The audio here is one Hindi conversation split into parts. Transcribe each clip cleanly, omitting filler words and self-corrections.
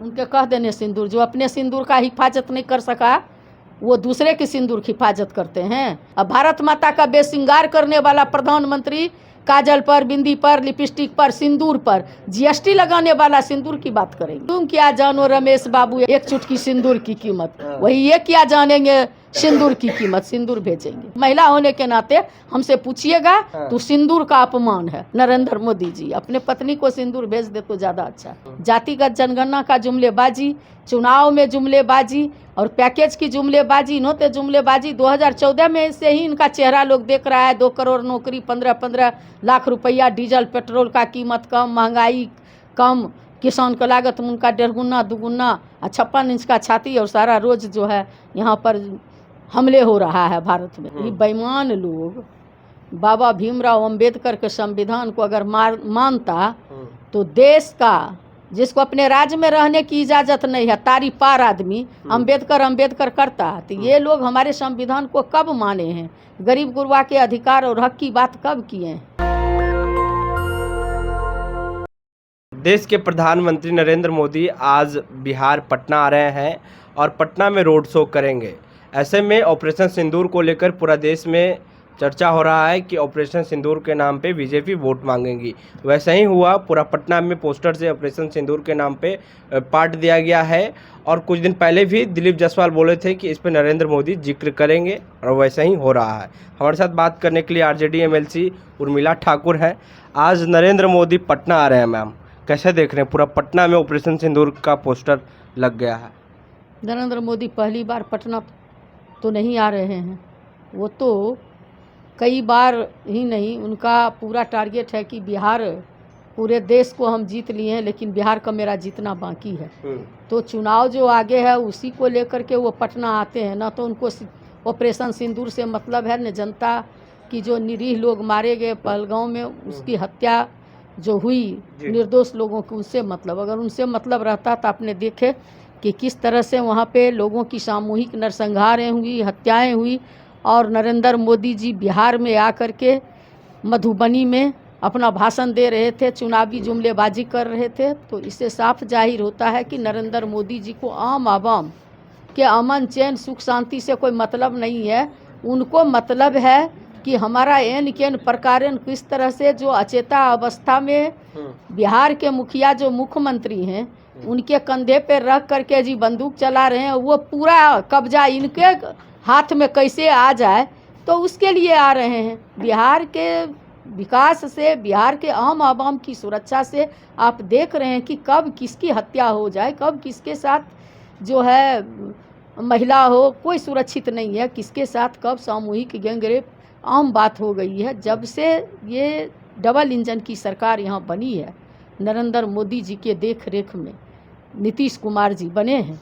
उनके कह देने सिंदूर, जो अपने सिंदूर का हिफाजत नहीं कर सका वो दूसरे की सिंदूर की हिफाजत करते हैं। अब भारत माता का बेसिंगार करने वाला प्रधानमंत्री काजल पर, बिंदी पर, लिपस्टिक पर, सिंदूर पर जीएसटी लगाने वाला सिंदूर की बात करेंगे। तुम क्या जानो रमेश बाबू एक चुटकी सिंदूर की कीमत, वही ये क्या जानेंगे सिंदूर की कीमत। सिंदूर भेजेंगे। महिला होने के नाते हमसे पूछिएगा तो सिंदूर का अपमान है। नरेंद्र मोदी जी अपने पत्नी को सिंदूर भेज दे तो ज्यादा अच्छा। जातिगत जनगणना का जुमलेबाजी, चुनाव में जुमलेबाजी और पैकेज की जुमलेबाजी, इन्होंने जुमलेबाजी 2014 में से ही इनका चेहरा लोग देख रहा है। 2 करोड़ नौकरी, 15-15 लाख रुपया, डीजल पेट्रोल का कीमत कम, महंगाई कम, किसान का लागत उनका 1.5 गुना 2 गुना, 56 इंच का छाती और सारा रोज जो है यहाँ पर हमले हो रहा है भारत में। ये बेईमान लोग बाबा भीमराव अंबेडकर के संविधान को अगर मानता तो देश का, जिसको अपने राज्य में रहने की इजाजत नहीं है, तारी पार आदमी अंबेडकर करता, तो ये लोग हमारे संविधान को कब माने हैं? गरीब गुरबा के अधिकार और हक की बात कब किए हैं? देश के प्रधानमंत्री नरेंद्र मोदी आज बिहार पटना आ रहे हैं और पटना में रोड शो करेंगे। ऐसे में ऑपरेशन सिंदूर को लेकर पूरा देश में चर्चा हो रहा है कि ऑपरेशन सिंदूर के नाम पे बीजेपी वोट मांगेगी। वैसा ही हुआ, पूरा पटना में पोस्टर से ऑपरेशन सिंदूर के नाम पे पाट दिया गया है। और कुछ दिन पहले भी दिलीप जायसवाल बोले थे कि इस पे नरेंद्र मोदी जिक्र करेंगे और वैसा ही हो रहा है। हमारे साथ बात करने के लिए आरजेडी एमएलसी उर्मिला ठाकुर है। आज नरेंद्र मोदी पटना आ रहे हैं मैम, कैसे देख रहे हैं? पूरा पटना में ऑपरेशन सिंदूर का पोस्टर लग गया है। नरेंद्र मोदी पहली बार पटना तो नहीं आ रहे हैं, वो तो कई बार ही नहीं, उनका पूरा टारगेट है कि बिहार, पूरे देश को हम जीत लिए हैं लेकिन बिहार का मेरा जीतना बाकी है। तो चुनाव जो आगे है उसी को लेकर के वो पटना आते हैं। ना तो उनको ऑपरेशन सिंदूर से मतलब है, न जनता की जो निरीह लोग मारे गए पहलगांव में, उसकी हत्या जो हुई निर्दोष लोगों की, उससे मतलब। अगर उनसे मतलब रहता तो आपने देखे कि किस तरह से वहाँ पे लोगों की सामूहिक नरसंहारें हुई, हत्याएं हुई। और नरेंद्र मोदी जी बिहार में आकर के मधुबनी में अपना भाषण दे रहे थे, चुनावी जुमलेबाजी कर रहे थे। तो इससे साफ जाहिर होता है कि नरेंद्र मोदी जी को आम आवाम के अमन चैन सुख शांति से कोई मतलब नहीं है। उनको मतलब है कि हमारा एन केन प्रकार किस तरह से जो अचेता अवस्था में बिहार के मुखिया जो मुख्यमंत्री हैं उनके कंधे पे रख करके जी बंदूक चला रहे हैं, वो पूरा कब्जा इनके हाथ में कैसे आ जाए, तो उसके लिए आ रहे हैं। बिहार के विकास से, बिहार के आम आवाम की सुरक्षा से आप देख रहे हैं कि कब किसकी हत्या हो जाए, कब किसके साथ जो है महिला हो, कोई सुरक्षित नहीं है, किसके साथ कब सामूहिक गैंगरेप आम बात हो गई है। जब से ये डबल इंजन की सरकार यहाँ बनी है, नरेंद्र मोदी जी के देख रेख में नीतीश कुमार जी बने हैं,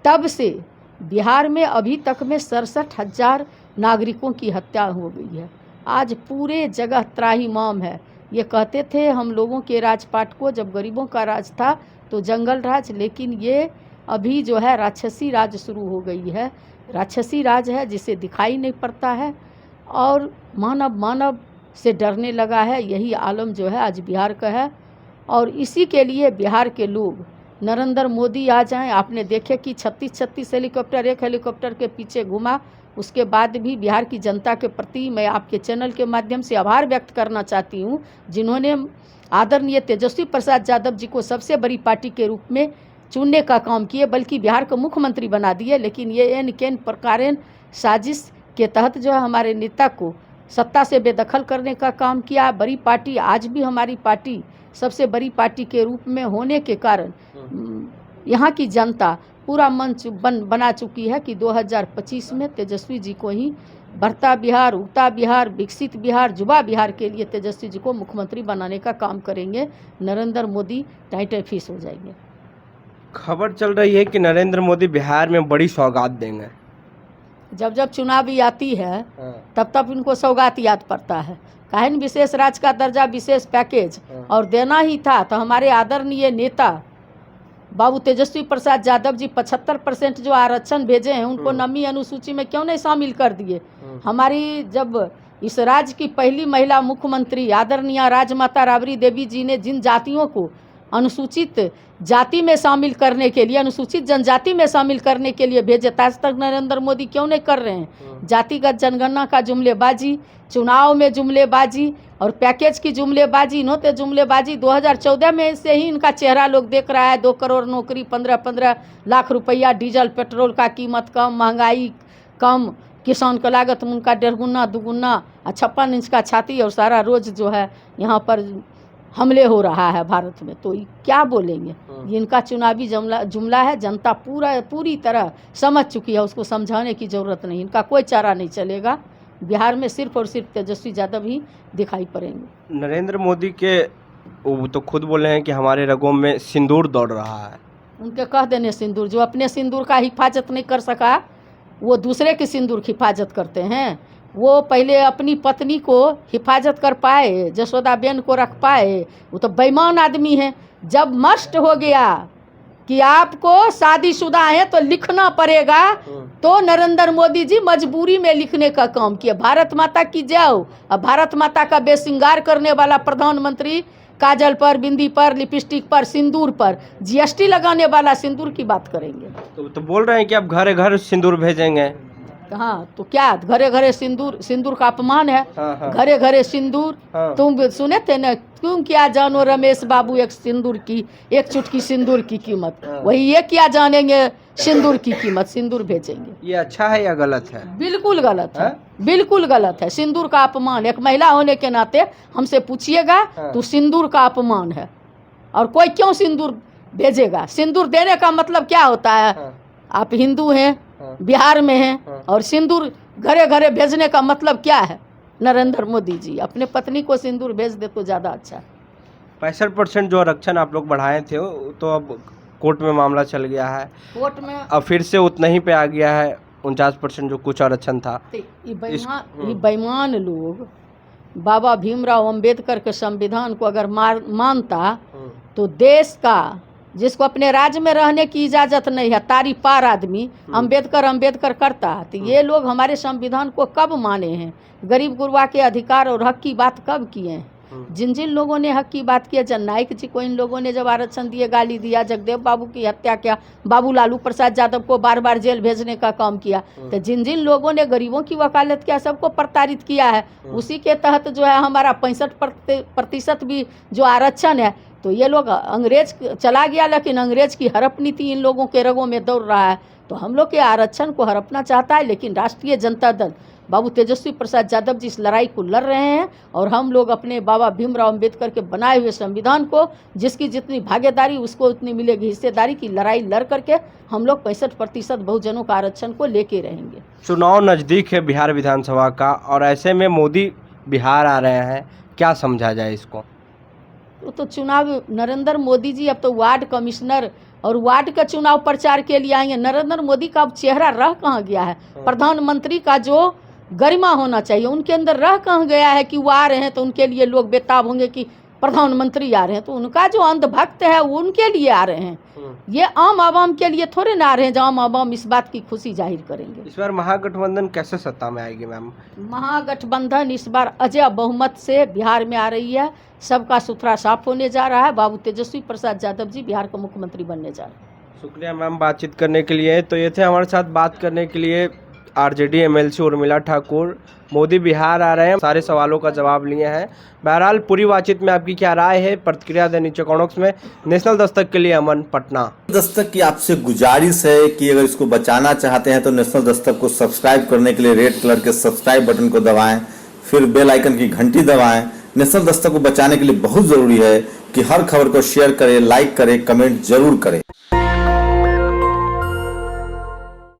तब से बिहार में अभी तक में 67,000 नागरिकों की हत्या हो गई है। आज पूरे जगह त्राहिमाम है। ये कहते थे हम लोगों के राजपाट को, जब गरीबों का राज था तो जंगल राज, लेकिन ये अभी जो है राक्षसी राज शुरू हो गई है। राक्षसी राज है जिसे दिखाई नहीं पड़ता है और मानव से डरने लगा है। यही आलम जो है आज बिहार का है और इसी के लिए बिहार के लोग नरेंद्र मोदी आ जाएं। आपने देखे कि 36 हेलीकॉप्टर एक हेलीकॉप्टर के पीछे घुमा, उसके बाद भी बिहार की जनता के प्रति मैं आपके चैनल के माध्यम से आभार व्यक्त करना चाहती हूं, जिन्होंने आदरणीय तेजस्वी प्रसाद यादव जी को सबसे बड़ी पार्टी के रूप में चुनने का काम किए, बल्कि बिहार का मुख्यमंत्री बना दिए। लेकिन ये एन केन प्रकार साजिश के तहत जो है हमारे नेता को सत्ता से बेदखल करने का काम किया। बड़ी पार्टी, आज भी हमारी पार्टी सबसे बड़ी पार्टी के रूप में होने के कारण यहाँ की जनता पूरा मंच बना चुकी है कि 2025 में तेजस्वी जी को ही बढ़ता बिहार, उगता बिहार, विकसित बिहार, युवा बिहार के लिए तेजस्वी जी को मुख्यमंत्री बनाने का काम करेंगे। नरेंद्र मोदी टाइटे फीस हो जाएंगे। खबर चल रही है कि नरेंद्र मोदी बिहार में बड़ी सौगात देंगे। जब जब चुनावी आती है तब तब इनको सौगात याद पड़ता है। काहे न विशेष राज्य का दर्जा, विशेष पैकेज और देना ही था, तो हमारे आदरणीय नेता बाबू तेजस्वी प्रसाद यादव जी 75% जो आरक्षण भेजे हैं उनको नमी अनुसूची में क्यों नहीं शामिल कर दिए? हमारी जब इस राज्य की पहली महिला मुख्यमंत्री आदरणीय राजमाता राबड़ी देवी जी ने जिन जातियों को अनुसूचित जाति में शामिल करने के लिए, अनुसूचित जनजाति में शामिल करने के लिए भेजे, आज तक नरेंद्र मोदी क्यों नहीं कर रहे हैं? जातिगत जनगणना का जुमलेबाजी, चुनाव में जुमलेबाजी और पैकेज की जुमलेबाजी, इन्होंने जुमलेबाजी 2014 में से ही इनका चेहरा लोग देख रहा है। 2 करोड़ नौकरी, 15-15 लाख रुपया, डीजल पेट्रोल का कीमत कम, महंगाई कम, किसान का लागत उनका 1.5 गुना 2 गुना, 56 इंच का छाती, और सारा रोज जो है यहाँ पर हमले हो रहा है भारत में। तो क्या बोलेंगे? ये इनका चुनावी जुमला है। जनता पूरी तरह समझ चुकी है, उसको समझाने की ज़रूरत नहीं, इनका कोई चारा नहीं चलेगा। बिहार में सिर्फ और सिर्फ तेजस्वी यादव ही दिखाई पड़ेंगे। नरेंद्र मोदी के वो तो खुद बोले हैं कि हमारे रगों में सिंदूर दौड़ रहा है। उनके कह देने सिंदूर, जो अपने सिंदूर का हिफाजत नहीं कर सका वो दूसरे की सिंदूर की हिफाजत करते हैं। वो पहले अपनी पत्नी को हिफाजत कर पाए, जसोदाबेन को रख पाए, वो तो बेईमान आदमी है। जब मस्ट हो गया कि आपको शादीशुदा है तो लिखना पड़ेगा, तो नरेंद्र मोदी जी मजबूरी में लिखने का काम किया। भारत माता की जय। अब भारत माता का बेसिंगार करने वाला प्रधानमंत्री काजल पर, बिंदी पर, लिपस्टिक पर, सिंदूर पर जीएसटी लगाने वाला सिंदूर की बात करेंगे। तो बोल रहे हैं कि अब घर घर सिंदूर भेजेंगे। हाँ, तो क्या घरे घरे सिंदूर? सिंदूर का अपमान है। हाँ। घरे घरे सिंदूर। हाँ। तुम सुने थे ना, तुम क्या जानो रमेश बाबू एक चुटकी सिंदूर की कीमत। हाँ। वही ये क्या जानेंगे सिंदूर की कीमत। सिंदूर भेजेंगे। ये अच्छा है या गलत है? बिल्कुल गलत है। हाँ? बिल्कुल गलत है। सिंदूर का अपमान, एक महिला होने के नाते हमसे पूछिएगा तो सिंदूर का अपमान है। और कोई क्यों सिंदूर भेजेगा? सिंदूर देने का मतलब क्या होता है? आप हिंदू हैं, बिहार में हैं, और सिंदूर घरे घरे भेजने का मतलब क्या है? नरेंद्र मोदी जी अपने पत्नी को सिंदूर भेज दे तो ज़्यादा अच्छा है। 65% जो आरक्षण आप लोग बढ़ाए थे तो अब कोर्ट में मामला चल गया है, कोर्ट में अब फिर से उतना ही पे आ गया है 49% जो कुछ आरक्षण था। ये बेईमान लोग बाबा भीमराव अंबेडकर के संविधान को अगर मानता तो देश का, जिसको अपने राज्य में रहने की इजाज़त नहीं है, तारी पार आदमी अंबेडकर करता, तो ये लोग हमारे संविधान को कब माने हैं? गरीब गुरबा के अधिकार और हक की बात कब किए हैं? जिन जिन लोगों ने हक की बात किया, जननायक जी को इन लोगों ने जब आरक्षण दिए गाली दिया, जगदेव बाबू की हत्या किया, बाबू लालू प्रसाद यादव को बार बार जेल भेजने का काम किया, तो जिन जिन लोगों ने गरीबों की वकालत किया सबको प्रताड़ित किया है। उसी के तहत जो है हमारा 65% भी जो आरक्षण है, तो ये लोग अंग्रेज चला गया लेकिन अंग्रेज की हड़प नीति इन लोगों के रगों में दौड़ रहा है। तो हम लोग के आरक्षण को हड़पना चाहता है, लेकिन राष्ट्रीय जनता दल बाबू तेजस्वी प्रसाद यादव जी इस लड़ाई को लड़ रहे हैं। और हम लोग अपने बाबा भीमराव अंबेडकर के बनाए हुए संविधान को, जिसकी जितनी भागीदारी उसको उतनी मिलेगी हिस्सेदारी, की लड़ाई लड़ करके हम लोग 65% बहुजनों का आरक्षण को लेके रहेंगे। चुनाव नज़दीक है बिहार विधानसभा का, और ऐसे में मोदी बिहार आ रहे हैं, क्या समझा जाए इसको? तो चुनाव नरेंद्र मोदी जी अब तो वार्ड कमिश्नर और वार्ड का चुनाव प्रचार के लिए आएंगे। नरेंद्र मोदी का अब चेहरा रह कहाँ गया है? प्रधानमंत्री का जो गरिमा होना चाहिए उनके अंदर रह कहाँ गया है कि वो आ रहे हैं तो उनके लिए लोग बेताब होंगे कि प्रधानमंत्री आ रहे हैं। तो उनका जो अंधभक्त है वो उनके लिए आ रहे हैं, ये आम आवाम के लिए थोड़े ना आ रहे हैं, जो आम आवाम इस बात की खुशी जाहिर करेंगे। इस बार महागठबंधन कैसे सत्ता में आएगी मैम? महागठबंधन इस बार अजय बहुमत से बिहार में आ रही है। सबका सुथरा साफ होने जा रहा है। बाबू तेजस्वी प्रसाद यादव जी बिहार का मुख्यमंत्री बनने जा रहे हैं। शुक्रिया मैम बातचीत करने के लिए। तो ये थे हमारे साथ बात करने के लिए आरजेडी एमएलसी उर्मिला ठाकुर। मोदी बिहार आ रहे हैं, सारे सवालों का जवाब लिए हैं। बहरहाल पूरी बातचीत में आपकी क्या राय है, प्रतिक्रिया दें नीचे कमेंट्स में। नेशनल दस्तक के लिए अमन, पटना। दस्तक की आपसे गुजारिश है कि अगर इसको बचाना चाहते हैं तो नेशनल दस्तक को सब्सक्राइब करने के लिए रेड कलर के सब्सक्राइब बटन को दबाएं, फिर बेल आइकन की घंटी दबाएं। नेशनल दस्तक को बचाने के लिए बहुत जरूरी है कि हर खबर को शेयर करें, लाइक करें, कमेंट जरूर करें।